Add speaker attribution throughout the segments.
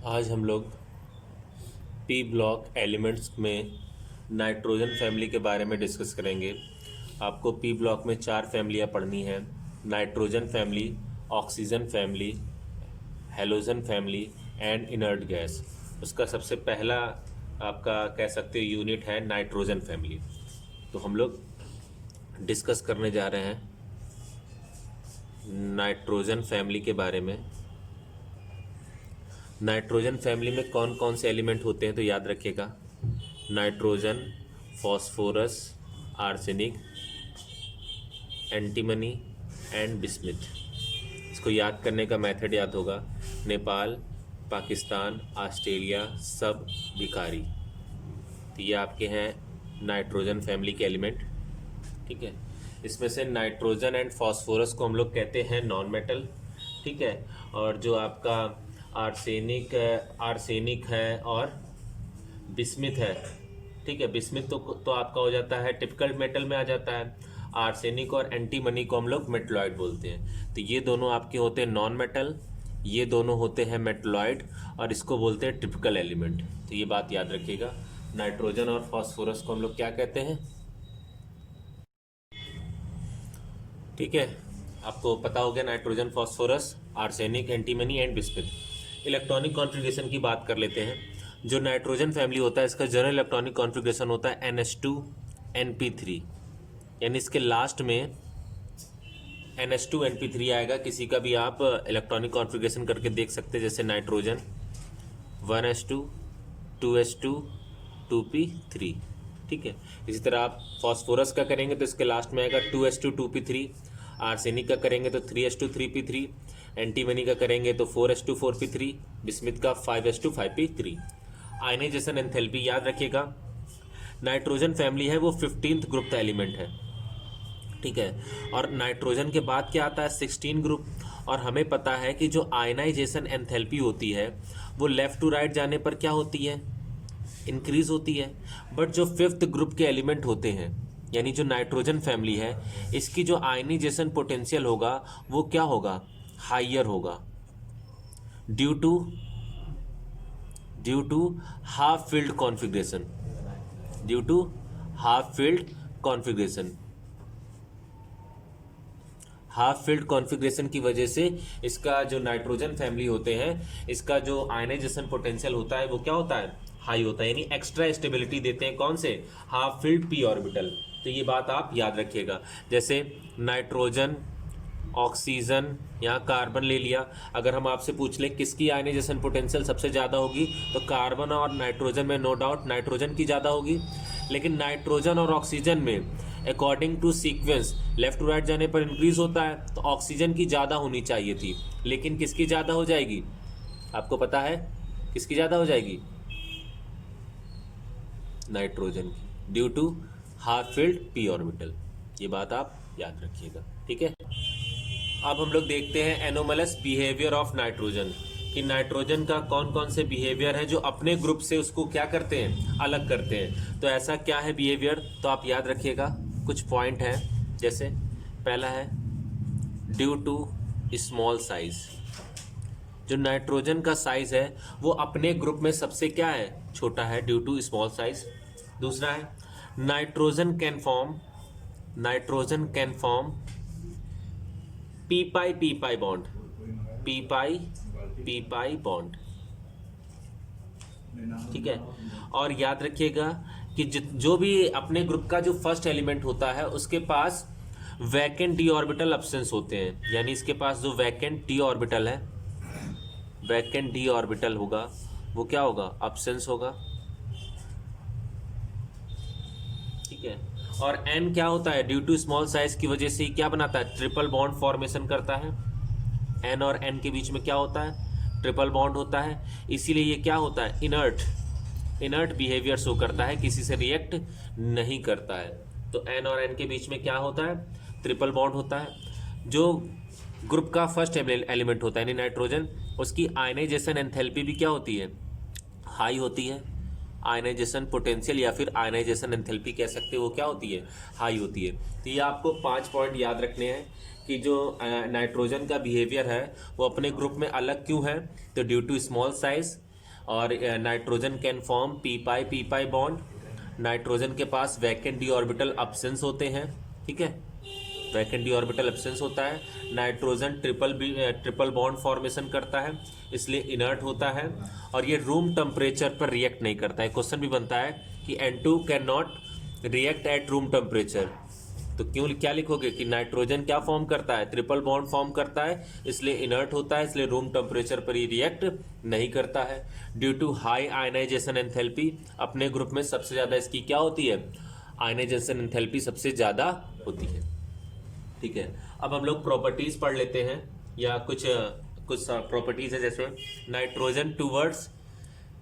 Speaker 1: आज हम लोग पी ब्लॉक एलिमेंट्स में नाइट्रोजन फैमिली के बारे में डिस्कस करेंगे। आपको पी ब्लॉक में 4 फैमिलियाँ पढ़नी हैं: nitrogen family, oxygen family, halogen family and inert gas. उसका सबसे पहला आपका कह सकते हो यूनिट है नाइट्रोजन फैमिली। तो हम लोग डिस्कस करने जा रहे हैं नाइट्रोजन फैमिली के बारे में। नाइट्रोजन फैमिली में कौन कौन से एलिमेंट होते हैं तो याद रखिएगा: nitrogen, phosphorus, arsenic, antimony and bismuth. इसको याद करने का मेथड याद होगा: नेपाल, पाकिस्तान, ऑस्ट्रेलिया, सब भिखारी। तो ये आपके हैं नाइट्रोजन फैमिली के एलिमेंट। ठीक है, इसमें से नाइट्रोजन एंड फॉस्फोरस को हम लोग कहते हैं नॉन मेटल। ठीक है, और जो आपका आर्सेनिक है और बिस्मिथ है। ठीक है, बिस्मिथ तो आपका हो जाता है टिपिकल मेटल में आ जाता है। आर्सेनिक और एंटीमनी को हम लोग मेटलॉइड बोलते हैं। तो ये दोनों आपके होते हैं नॉन मेटल, ये दोनों होते हैं मेटलॉइड, और इसको बोलते हैं टिपिकल एलिमेंट। तो ये बात याद रखिएगा, नाइट्रोजन और फॉस्फोरस को हम लोग क्या कहते हैं। ठीक है, आपको पता हो गया nitrogen, phosphorus, arsenic, antimony and bismuth. Electronic configuration की बात कर लेते हैं। जो नाइट्रोजन फैमिली होता है इसका जनरल इलेक्ट्रॉनिक कॉन्फ़िगरेशन होता है NH2 NP3, यानी इसके लास्ट में NH2 NP3 आएगा। किसी का भी आप इलेक्ट्रॉनिक कॉन्फ़िगरेशन करके देख सकते हैं, जैसे नाइट्रोजन 1s2 2s2 2p3। ठीक है, इसी तरह आप फॉस्फोरस का करेंगे तो इसके लास्ट में आएगा 2s2 2p3। आर्सेनिक का करेंगे तो 3s2 3p3। एंटीमनी का करेंगे तो 4s2 4p3। बिस्मिथ का 5s2 5p3। आयनाइजेशन एंथैल्पी याद रखिएगा, नाइट्रोजन फैमिली है वो 15th ग्रुप का एलिमेंट है। ठीक है, और नाइट्रोजन के बाद क्या आता है 16 ग्रुप। और हमें पता है कि जो आयनाइजेशन एंथैल्पी होती है वो लेफ्ट टू राइट जाने पर क्या होती है, इंक्रीज होती है। बट जो 5th ग्रुप के एलिमेंट होते हैं, यानी जो नाइट्रोजन फैमिली है, इसकी जो आयनाइजेशन पोटेंशियल होगा वो क्या होगा, हाइयर होगा, due to half field configuration. Due to half field configuration, half field configuration की वजह से इसका जो नाइट्रोजन फैमिली होते हैं इसका जो आयनाइजेशन पोटेंशियल होता है वो क्या होता है, हाई होता है, यानी एक्स्ट्रा स्टेबिलिटी देते हैं। कौन से, हाफ फील्ड पी ऑर्बिटल। तो ये बात आप याद रखिएगा। जैसे नाइट्रोजन, ऑक्सीजन, यहाँ कार्बन ले लिया। अगर हम आपसे पूछ लें किसकी आयनाइजेशन पोटेंशियल सबसे ज़्यादा होगी, तो कार्बन और नाइट्रोजन में नो डाउट नाइट्रोजन की ज़्यादा होगी। लेकिन नाइट्रोजन और ऑक्सीजन में according to sequence left to right जाने पर इंक्रीज होता है, तो ऑक्सीजन की ज़्यादा होनी चाहिए थी, लेकिन किसकी ज़्यादा हो जाएगी, आपको पता है किसकी ज़्यादा हो जाएगी, नाइट्रोजन की, due to half field P orbital. ये बात आप याद रखिएगा। ठीक है, अब हम लोग देखते हैं एनोमलस बिहेवियर ऑफ नाइट्रोजन, कि नाइट्रोजन का कौन कौन से बिहेवियर है जो अपने ग्रुप से उसको क्या करते हैं, अलग करते हैं। तो ऐसा क्या है बिहेवियर, तो आप याद रखिएगा, कुछ पॉइंट हैं। जैसे पहला है ड्यू टू स्मॉल साइज। जो नाइट्रोजन का साइज है वो अपने ग्रुप में सबसे क्या है, छोटा है, ड्यू टू स्मॉल साइज। दूसरा है nitrogen can form P pi bond, P pi bond. ठीक है, और याद रखिएगा कि जो भी अपने ग्रुप का जो फर्स्ट एलिमेंट होता है उसके पास वैकेंट डी ऑर्बिटल एब्सेंस होते हैं, यानी इसके पास जो वैकेंट डी ऑर्बिटल है, वैकेंट डी ऑर्बिटल होगा वो क्या होगा, एब्सेंस होगा। ठीक है, और n क्या होता है, ड्यू टू स्मॉल साइज की वजह से क्या बनाता है, ट्रिपल बॉन्ड फॉर्मेशन करता है। n और n के बीच में क्या होता है, ट्रिपल बॉन्ड होता है, इसीलिए ये क्या होता है, इनर्ट बिहेवियर शो करता है, किसी से रिएक्ट नहीं करता है। तो n और n के बीच में क्या होता है, ट्रिपल बॉन्ड होता है। जो ग्रुप का फर्स्ट एलिमेंट होता है यानी नाइट्रोजन, उसकी आयनाइजेशन एंथैल्पी भी क्या होती है, हाई होती है। आयनाइजेशन पोटेंशियल या फिर आयनाइजेशन एंथैल्पी कह सकते हो, वो क्या होती है, हाई होती है। तो ये आपको 5 पॉइंट याद रखने हैं कि जो नाइट्रोजन का बिहेवियर है वो अपने ग्रुप में अलग क्यों है, तो ड्यू टू स्मॉल साइज, और nitrogen can form P pi bond. Nitrogen के पास वैकेंट डी ऑर्बिटल एब्सेंस होते हैं, ठीक है, वैकेंट डी ऑर्बिटल एब्सेंस होता है। नाइट्रोजन ट्रिपल बॉन्ड फॉर्मेशन करता है, इसलिए इनर्ट होता है और ये रूम टेम्परेचर पर रिएक्ट नहीं करता है। क्वेश्चन भी बनता है कि N2 can not react at room temperature, तो क्यों क्या लिखोगे कि नाइट्रोजन क्या फॉर्म करता है, ट्रिपल बॉन्ड फॉर्म करता है, इसलिए इनर्ट होता है, इसलिए रूम टेम्परेचर पर ही रिएक्ट नहीं करता है। Due to high ionization enthalpy, अपने ग्रुप में सबसे ज़्यादा इसकी क्या होती है, आयनाइजेशन एंथैल्पी सबसे ज़्यादा होती है, ठीक है। अब हम लोग प्रॉपर्टीज पढ़ लेते हैं, या कुछ प्रॉपर्टीज है, जैसे nitrogen towards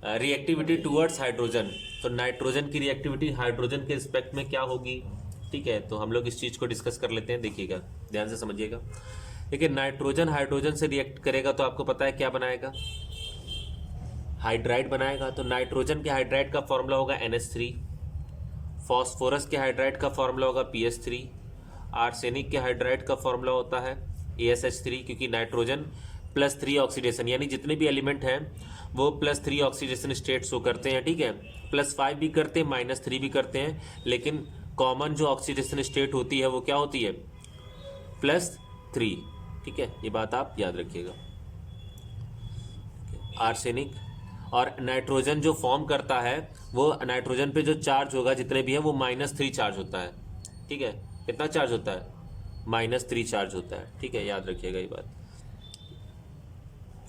Speaker 1: reactivity towards hydrogen. तो नाइट्रोजन की रिएक्टिविटी हाइड्रोजन के रिस्पेक्ट में क्या होगी, ठीक है। तो हम लोग इस चीज़ को डिस्कस कर लेते हैं, देखिएगा ध्यान से समझिएगा। देखिए नाइट्रोजन हाइड्रोजन से रिएक्ट करेगा तो आपको पता है क्या बनाएगा, हाइड्राइड बनाएगा। तो नाइट्रोजन के हाइड्राइड का फॉर्मूला होगा NH3, फॉस्फोरस के हाइड्राइड का फॉर्मूला होगा PS3, आर्सेनिक के हाइड्राइड का फॉर्मूला होता है ASH3, क्योंकि नाइट्रोजन +3 ऑक्सीडेशन, यानी जितने भी एलिमेंट हैं वो +3 ऑक्सीडेशन स्टेट शो करते हैं, ठीक है। +5 भी करते हैं, -3 भी करते हैं, लेकिन कॉमन जो ऑक्सीडेशन स्टेट होती है वो क्या होती है, +3, ठीक है। ये बात आप याद रखिएगा। आर्सेनिक और नाइट्रोजन जो फॉर्म करता है वो नाइट्रोजन पे जो चार्ज होगा जितने भी है वो -3 चार्ज होता है, ठीक है। कितना चार्ज होता है, -3 चार्ज होता है, ठीक है, याद रखिएगा ये बात।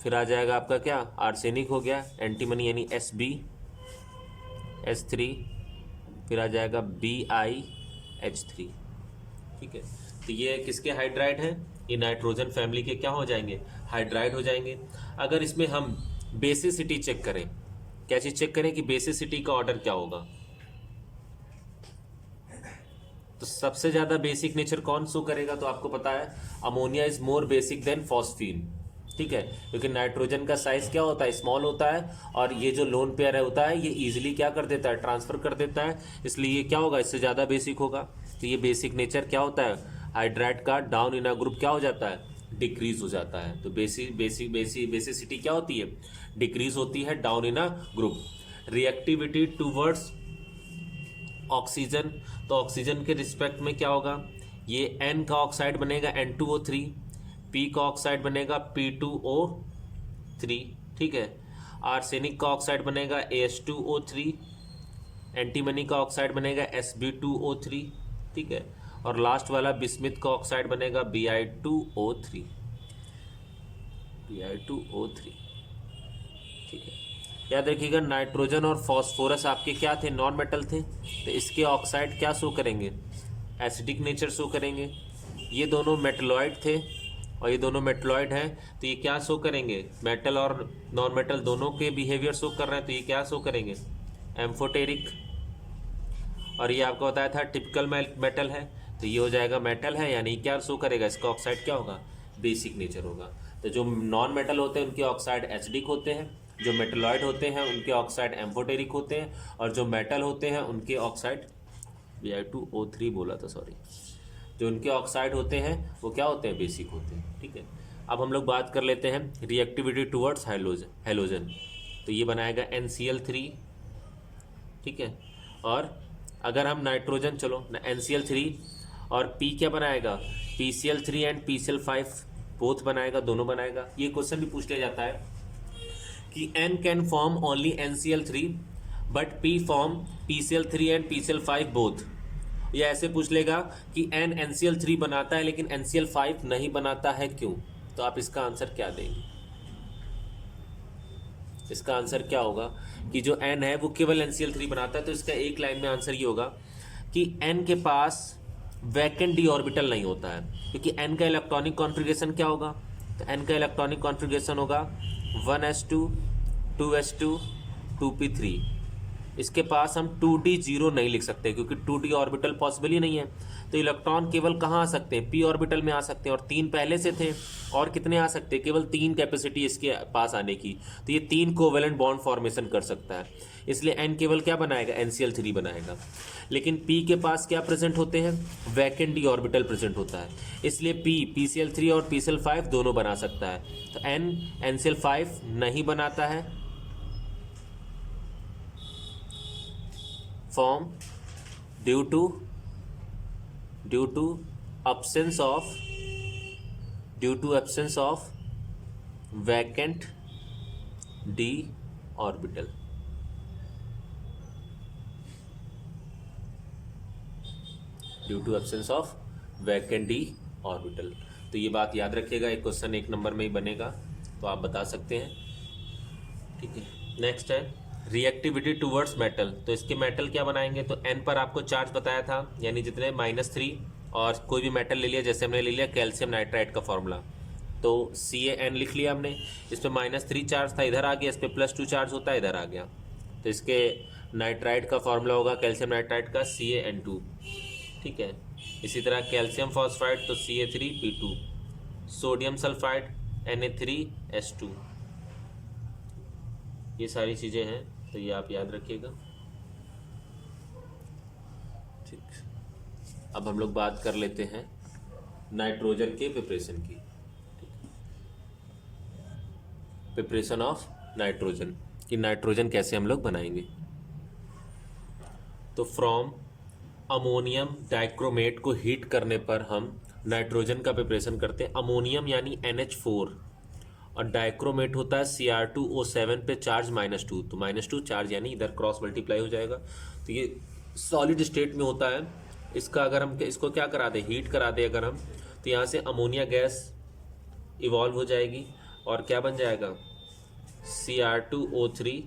Speaker 1: फिर आ जाएगा आपका क्या, आर्सेनिक हो गया, एंटीमनी यानी SbH3, फिर आ जाएगा BiH3, ठीक है। तो ये किसके हाइड्राइड हैं, ये नाइट्रोजन फैमिली के क्या हो जाएंगे, हाइड्राइड हो जाएंगे। अगर इसमें हम बेसिसिटी चेक करें, क्या चीज़ चेक करें कि बेसिसिटी का ऑर्डर क्या होगा, तो सबसे ज़्यादा बेसिक नेचर कौन शो करेगा, तो आपको पता है ammonia is more basic than phosphine, ठीक है, क्योंकि नाइट्रोजन का साइज क्या होता है, स्मॉल होता है, और ये जो लोन पेयर है होता है ये इजीली क्या कर देता है, ट्रांसफर कर देता है, इसलिए ये क्या होगा, इससे ज़्यादा बेसिक होगा। तो ये बेसिक नेचर क्या होता है, हाइड्राइड का डाउन इन अ ग्रुप क्या हो जाता है, डिक्रीज हो जाता है। तो बेसिसिटी क्या होती है, डिक्रीज होती है down in a group. Reactivity towards oxygen, तो ऑक्सीजन के रिस्पेक्ट में क्या होगा, ये N का ऑक्साइड बनेगा N2O3, P का ऑक्साइड बनेगा P2O3, ठीक है। आर्सेनिक का ऑक्साइड बनेगा AH2O3, एंटीमनी का ऑक्साइड बनेगा Sb2O3, ठीक है। और लास्ट वाला बिस्मिथ का ऑक्साइड बनेगा Bi2O3, ठीक है। याद रखिएगा नाइट्रोजन और फॉस्फोरस आपके क्या थे, नॉन मेटल थे, तो इसके ऑक्साइड क्या शो करेंगे, एसिडिक नेचर शो करेंगे। ये दोनों मेटलॉइड थे और ये दोनों मेटलॉइड हैं, तो ये क्या शो करेंगे, मेटल और नॉन मेटल दोनों के बिहेवियर शो कर रहे हैं, तो ये क्या शो करेंगे, एम्फोटेरिक। और ये आपको बताया था टिपिकल मेटल है, तो ये हो जाएगा मेटल है, यानी क्या शो करेगा, इसका ऑक्साइड क्या होगा, बेसिक नेचर होगा। तो जो नॉन मेटल होते हैं उनके ऑक्साइड एसिडिक होते हैं, जो मेटलॉइड होते हैं उनके ऑक्साइड एम्फोटेरिक होते हैं, और जो मेटल होते हैं उनके ऑक्साइड Bi2O3 बोला था, सॉरी, जो उनके ऑक्साइड होते हैं वो क्या होते हैं, बेसिक होते हैं, ठीक है। अब हम लोग बात कर लेते हैं रिएक्टिविटी टूवर्ड्स हेलोजन। तो ये बनाएगा NCl3, ठीक है। और अगर हम नाइट्रोजन, चलो NCl3 और P क्या बनाएगा, PCl3 एंड PCl5 बोथ बनाएगा, दोनों बनाएगा। ये क्वेश्चन भी पूछ लिया जाता है कि N can form only NCl3 but P form PCl3 and PCl5 both. या ऐसे पूछ लेगा कि N NCl3 बनाता है लेकिन NCl5 नहीं बनाता है, क्यों, तो आप इसका आंसर क्या देंगे, इसका आंसर क्या होगा कि जो N है वो केवल NCl3 बनाता है, तो इसका एक लाइन में आंसर ये होगा कि N के पास वैकेंट डी ऑर्बिटल नहीं होता है, क्योंकि N का इलेक्ट्रॉनिक कॉन्फ़िगरेशन क्या होगा, तो N का इलेक्ट्रॉनिक कॉन्फ़िगरेशन होगा 1s2 2s2 2p3। इसके पास हम 2d0 नहीं लिख सकते क्योंकि 2d ऑर्बिटल पॉसिबल ही नहीं है, तो इलेक्ट्रॉन केवल कहाँ आ सकते हैं, p ऑर्बिटल में आ सकते हैं, और 3 पहले से थे, और कितने आ सकते हैं, केवल 3 कैपेसिटी इसके पास आने की, तो ये 3 कोवेलेंट बॉन्ड फॉर्मेशन कर सकता है, इसलिए n केवल क्या बनाएगा, NCl3 बनाएगा। लेकिन p के पास क्या प्रेजेंट होते हैं, वैकेंट डी ऑर्बिटल प्रेजेंट होता है, इसलिए p PCl3 और PCl5 दोनों बना सकता है, तो n NCl5 नहीं बनाता है, form due to absence of vacant d orbital. Due to absence of vacant D orbital. तो ये बात याद रखिएगा, एक क्वेश्चन 1 नंबर में ही बनेगा, तो आप बता सकते हैं। ठीक है, नेक्स्ट है रिएक्टिविटी टूवर्ड्स मेटल। तो इसके मेटल क्या बनाएंगे, तो n पर आपको चार्ज बताया था, यानी जितने -3, और कोई भी मेटल ले लिया, जैसे हमने ले लिया कैल्शियम नाइट्राइड का फॉर्मूला, तो CaN लिख लिया हमने। इस पर -3 चार्ज था, इधर आ गया, इस पर +2 चार्ज होता है, इधर आ गया, तो इसके नाइट्राइड का फॉर्मूला होगा कैल्शियम नाइट्राइड का CaN2। ठीक है, इसी तरह कैल्शियम फॉस्फाइड तो Ca3P2, सोडियम सल्फाइड Na3S2। ये सारी चीज़ें हैं, तो ये आप याद रखिएगा। ठीक, अब हम लोग बात कर लेते हैं नाइट्रोजन के प्रिपरेशन की। प्रिपरेशन ऑफ नाइट्रोजन, कि नाइट्रोजन कैसे हम लोग बनाएंगे। तो फ्रॉम अमोनियम डाइक्रोमेट को हीट करने पर हम नाइट्रोजन का प्रिपरेशन करते हैं। अमोनियम यानी NH4 और डाइक्रोमेट होता है Cr2O7 पे चार्ज -2, तो -2 चार्ज यानी इधर क्रॉस मल्टीप्लाई हो जाएगा, तो ये सॉलिड स्टेट में होता है। इसका अगर हम इसको क्या करा दें, हीट करा दें अगर हम, तो यहाँ से अमोनिया गैस इवॉल्व हो जाएगी और क्या बन जाएगा Cr2O3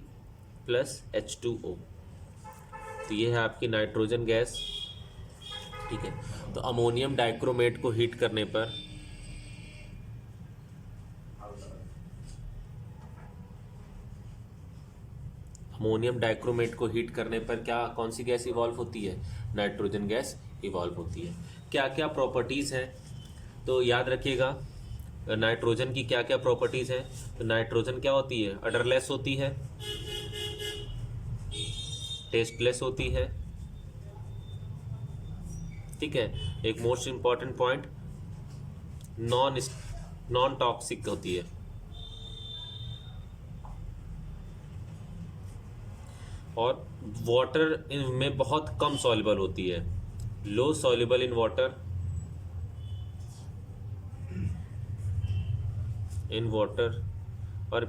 Speaker 1: + H2O। तो ये है आपकी नाइट्रोजन गैस। ठीक है, तो अमोनियम डाइक्रोमेट को हीट करने पर क्या कौन सी गैस इवॉल्व होती है, नाइट्रोजन गैस इवॉल्व होती है। क्या क्या प्रॉपर्टीज़ हैं, तो याद रखिएगा नाइट्रोजन की क्या क्या प्रॉपर्टीज़ हैं। तो नाइट्रोजन क्या होती है, अडरलेस होती है, टेस्टलेस होती है। ठीक है, एक most important point, non toxic होती है। और वाटर में बहुत कम सॉल्युबल होती है, लो सॉल्युबल इन वाटर, और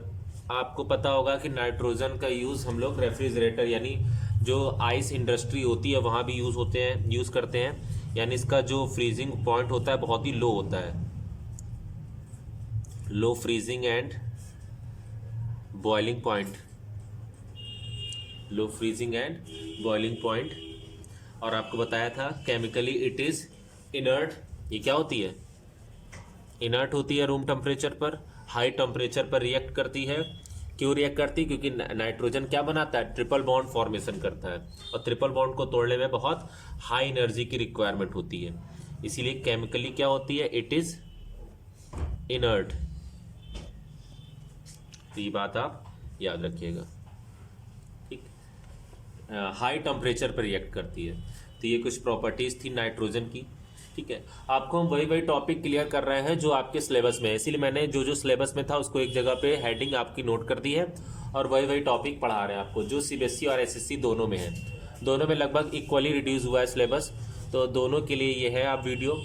Speaker 1: आपको पता होगा कि नाइट्रोजन का यूज़ हम लोग रेफ्रिजरेटर यानी जो आइस इंडस्ट्री होती है वहाँ भी यूज़ करते हैं, यानी इसका जो फ्रीजिंग पॉइंट होता है बहुत ही लो होता है, लो फ्रीजिंग एंड बॉइलिंग पॉइंट। और आपको बताया था केमिकली इट इज़ इनर्ट। ये क्या होती है, इनर्ट होती है रूम टेम्परेचर पर, हाई टेम्परेचर पर रिएक्ट करती है। क्यों रिएक्ट करती है, क्योंकि नाइट्रोजन क्या बनाता है, ट्रिपल बॉन्ड फॉर्मेशन करता है, और ट्रिपल बॉन्ड को तोड़ने में बहुत हाई एनर्जी की रिक्वायरमेंट होती है, इसीलिए केमिकली क्या होती है, इट इज़ इनर्ट। तो ये बात आप याद रखिएगा। ठीक, हाई टेम्परेचर पर रिएक्ट करती है। तो ये कुछ प्रॉपर्टीज़ थी नाइट्रोजन की। ठीक है, आपको हम वही टॉपिक क्लियर कर रहे हैं जो आपके सिलेबस में है, इसीलिए मैंने जो सिलेबस में था उसको एक जगह पे हेडिंग आपकी नोट कर दी है, और वही टॉपिक पढ़ा रहे हैं आपको, जो CBSE और SSC दोनों में है। दोनों में लगभग इक्वली रिड्यूस हुआ है सिलेबस, तो दोनों के लिए ये है आप वीडियो